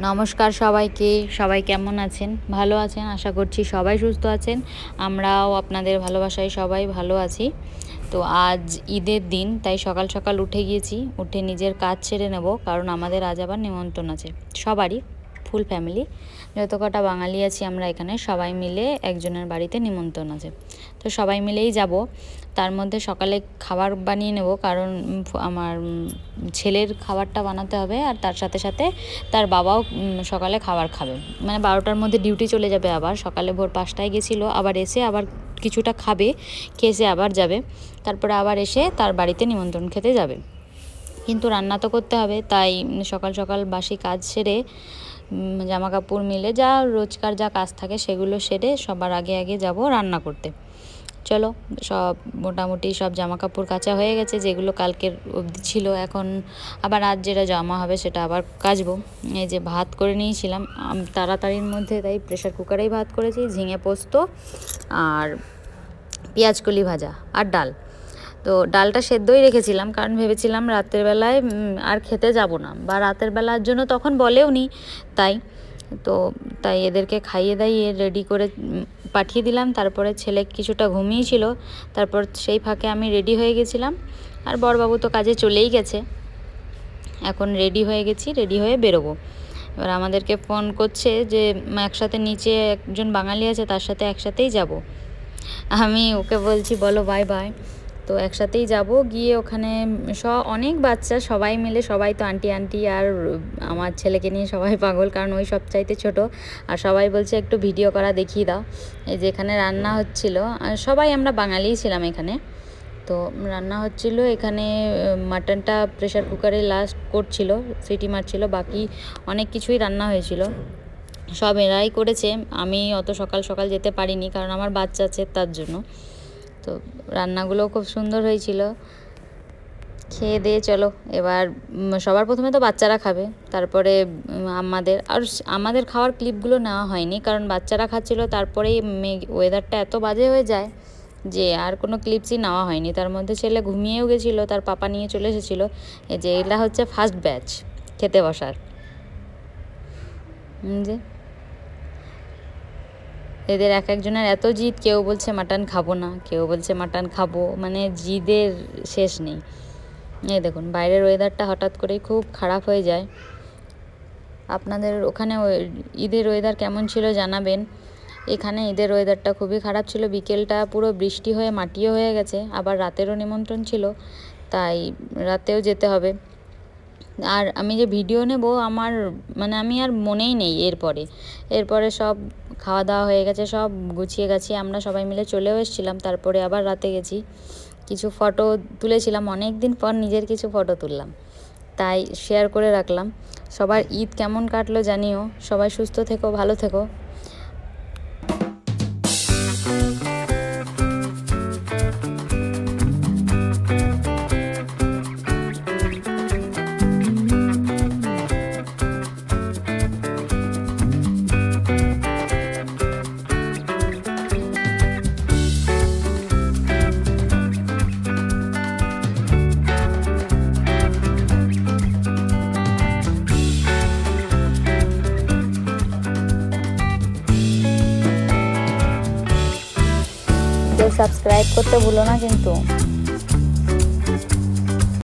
নমস্কার সবাইকে। সবাই কেমন আছেন? ভালো আছেন আশা করছি, সবাই সুস্থ আছেন। আমরাও আপনাদের ভালোবাসায় সবাই ভালো আছি। তো আজ ঈদের দিন, তাই সকাল সকাল উঠে গিয়েছি। উঠে নিজের কাজ ছেড়ে নেব, কারণ আমাদের আজ আবার নিমন্ত্রণ আছে সবারই, ফুল ফ্যামিলি, যত কটা বাঙালি আছি আমরা এখানে সবাই মিলে একজনের বাড়িতে নিমন্ত্রণ আছে। তো সবাই মিলেই যাব। তার মধ্যে সকালে খাবার বানিয়ে নেব, কারণ আমার ছেলের খাবারটা বানাতে হবে, আর তার সাথে সাথে তার বাবাও সকালে খাবার খাবে। মানে 12টার মধ্যে ডিউটি চলে যাবে। আবার সকালে ভোর 5টায় গেছিলো, আবার এসে আবার কিছুটা খাবে, খেয়ে এসে আবার যাবে, তারপরে আবার এসে তার বাড়িতে নিমন্ত্রণ খেতে যাবে। কিন্তু রান্না তো করতে হবে, তাই সকাল সকাল বাসি কাজ সেরে, জামা কাপড় মিলে যা রোজকার যা কাজ থাকে সেগুলো সেরে সবার আগে আগে যাব রান্না করতে। চলো, সব মোটামুটি সব জামা কাপড় কাচা হয়ে গেছে, যেগুলো কালকের অবধি ছিল। এখন আবার আজ যেটা জামা হবে সেটা আবার কাচবো। এই যে ভাত করে নিয়েছিলাম তাড়াতাড়ির মধ্যে, তাই প্রেশার কুকারেই ভাত করেছি, ঝিঙে পোস্ত আর পেঁয়াজকলি ভাজা আর ডাল। তো ডালটা সেদ্ধই রেখেছিলাম, কারণ ভেবেছিলাম রাতের বেলায় আর খেতে যাব না, বা রাতের বেলার জন্য তখন বলেও নি। তাই এদেরকে খাইয়ে দাইয়ে রেডি করে পাঠিয়ে দিলাম। তারপরে ছেলে কিছুটা ঘুমিয়েছিল, তারপর সেই ফাঁকে আমি রেডি হয়ে গেছিলাম। আর বড়বাবু তো কাজে চলেই গেছে। এখন রেডি হয়ে গেছি, রেডি হয়ে বেরোবো। এবার আমাদেরকে ফোন করছে যে একসাথে নিচে একজন বাঙালি আছে, তার সাথে একসাথেই যাব। আমি ওকে বলছি বলো বাই বাই। তো একসাথেই যাব, গিয়ে ওখানে অনেক বাচ্চা সবাই মিলে, সবাই তো আন্টি আন্টি, আর আমার ছেলেকে নিয়ে সবাই পাগল, কারণ ওই সব চাইতে ছোট। আর সবাই বলছে একটু ভিডিও করা দেখিয়ে দাও। এই যে এখানে রান্না হচ্ছিল, আর সবাই আমরা বাঙালিই ছিলাম এখানে। তো রান্না হচ্ছিল এখানে, মাটনটা প্রেশার কুকারে লাস্ট করছিল, সিটি মারছিল, বাকি অনেক কিছুই রান্না হয়েছিল, সব এরাই করেছে। আমি অত সকাল সকাল যেতে পারিনি, কারণ আমার বাচ্চা আছে তার জন্য। তো রান্নাগুলো খুব সুন্দর হয়েছিল। খেয়ে দিয়ে চলো এবার, সবার প্রথমে তো বাচ্চারা খাবে, তারপরে আমাদের খাওয়ার ক্লিপগুলো নেওয়া হয়নি, কারণ বাচ্চারা খাচ্ছিল। তারপরেই ওয়েদারটা এত বাজে হয়ে যায় যে আর কোনো ক্লিপসই নেওয়া হয়নি। তার মধ্যে ছেলে ঘুমিয়েও গেছিলো, তার পাপা নিয়ে চলে এসেছিলো। এই যে এটা হচ্ছে ফার্স্ট ব্যাচ খেতে বসার। যে এদের এক একজনের এত জিদ, কেউ বলছে মাটন খাবো না, কেউ বলছে মাটন খাবো, মানে জিদের শেষ নেই। এই দেখুন, বাইরের ওয়েদারটা হঠাৎ করেই খুব খারাপ হয়ে যায়। আপনাদের ওখানে ঈদের ওয়েদার কেমন ছিল জানাবেন। এখানে ঈদের ওয়েদারটা খুবই খারাপ ছিল, বিকেলটা পুরো বৃষ্টি হয়ে মাটিও হয়ে গেছে। আবার রাতেরও নিমন্ত্রণ ছিল, তাই রাতেও যেতে হবে। আর আমি যে ভিডিও নেব, আমি আর মনেই নেই। এরপরে সব খাওয়া দাওয়া হয়ে গেছে, সব গুছিয়ে গেছি, আমরা সবাই মিলে চলেও এসেছিলাম। তারপরে আবার রাতে গেছি, কিছু ফটো তুলেছিলাম, অনেক দিন পর নিজের কিছু ফটো তুললাম, তাই শেয়ার করে রাখলাম। সবার ঈদ কেমন কাটলো জানিও। সবাই সুস্থ থেকো, ভালো থেকো। কেউ সাবস্ক্রাইব করতে ভুলো না কিন্তু।